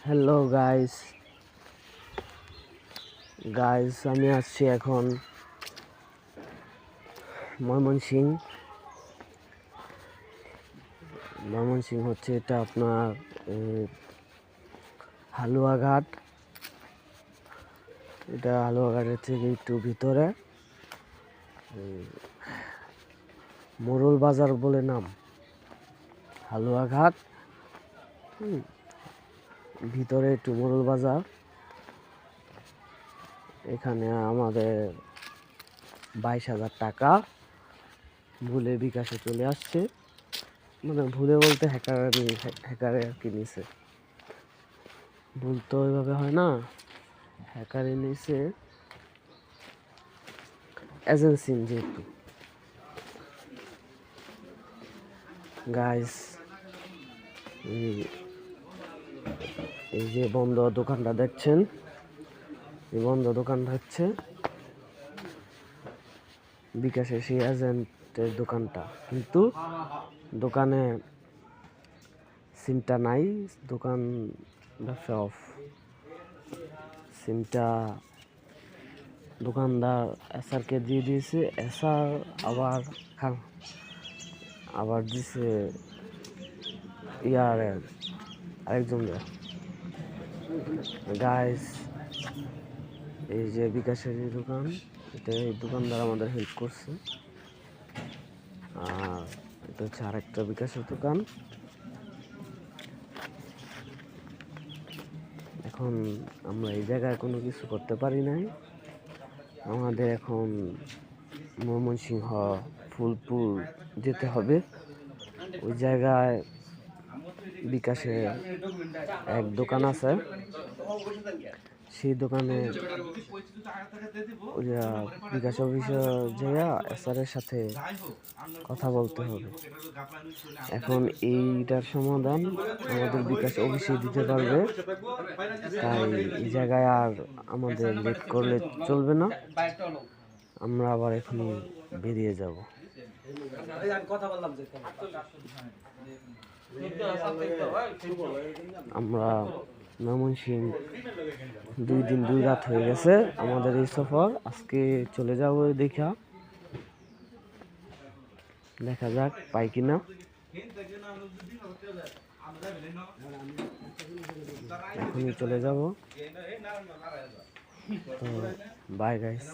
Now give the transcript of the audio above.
Hello guys আমি আসছি এখন ময়মনসিং হচ্ছে এটা আপনার হালুয়াঘাট। এটা হালুয়াঘাটের থেকে একটু ভিতরে মোরল বাজার বলে নাম। হালুয়াঘাট ভিতরে একটু মোরল বাজার। এখানে আমাদের 22,000 টাকা ভুলে বিকাশে চলে আসছে, মানে ভুলে বলতে হ্যাকারে আর কি নিছে। ভুল তো ওইভাবে হয় না, হ্যাকারে নিছে এজেন্সি যেহেতু। গাইস এই যে বন্ধ দোকানটা দেখছেন, এই বন্ধ দোকানটা হচ্ছে বিকাশের সেই এজেন্টের দোকানটা, কিন্তু দোকানে সিমটা নাই, দোকান ব্যবসা অফ। সিমটা দোকানদার এসআরকে দিয়ে দিয়েছে, এসআর আবার দিছে আরেকজনকে। গাইস এই যে বিকাশের দোকান, এটা এই দোকানদার আমাদের হেল্প করছে। আর এটা হচ্ছে আরেকটা বিকাশের দোকান। এখন আমরা এই জায়গায় কোনো কিছু করতে পারি নাই। আমাদের এখন ময়মনসিংহ ফুলপুর যেতে হবে। ওই জায়গায় বিকাশে এক দোকান আছে, সেই দোকানে বিকাশ অফিসে যাইয়া এসআরের সাথে কথা বলতে হবে। এখন এইটার সমাধান আমাদের বিকাশ অফিসে দিতে পারবে, তাই এই জায়গায় আর আমাদের লেট করলে চলবে না। আমরা আবার এখনই বেরিয়ে যাব। আমরা ময়মনসিং 2 দিন 2 রাত হয়ে গেছে আমাদের এই সফর। আজকে চলে যাব, দেখা যাক পাই কিনা। এখনই চলে যাব, তো বাই গাইস।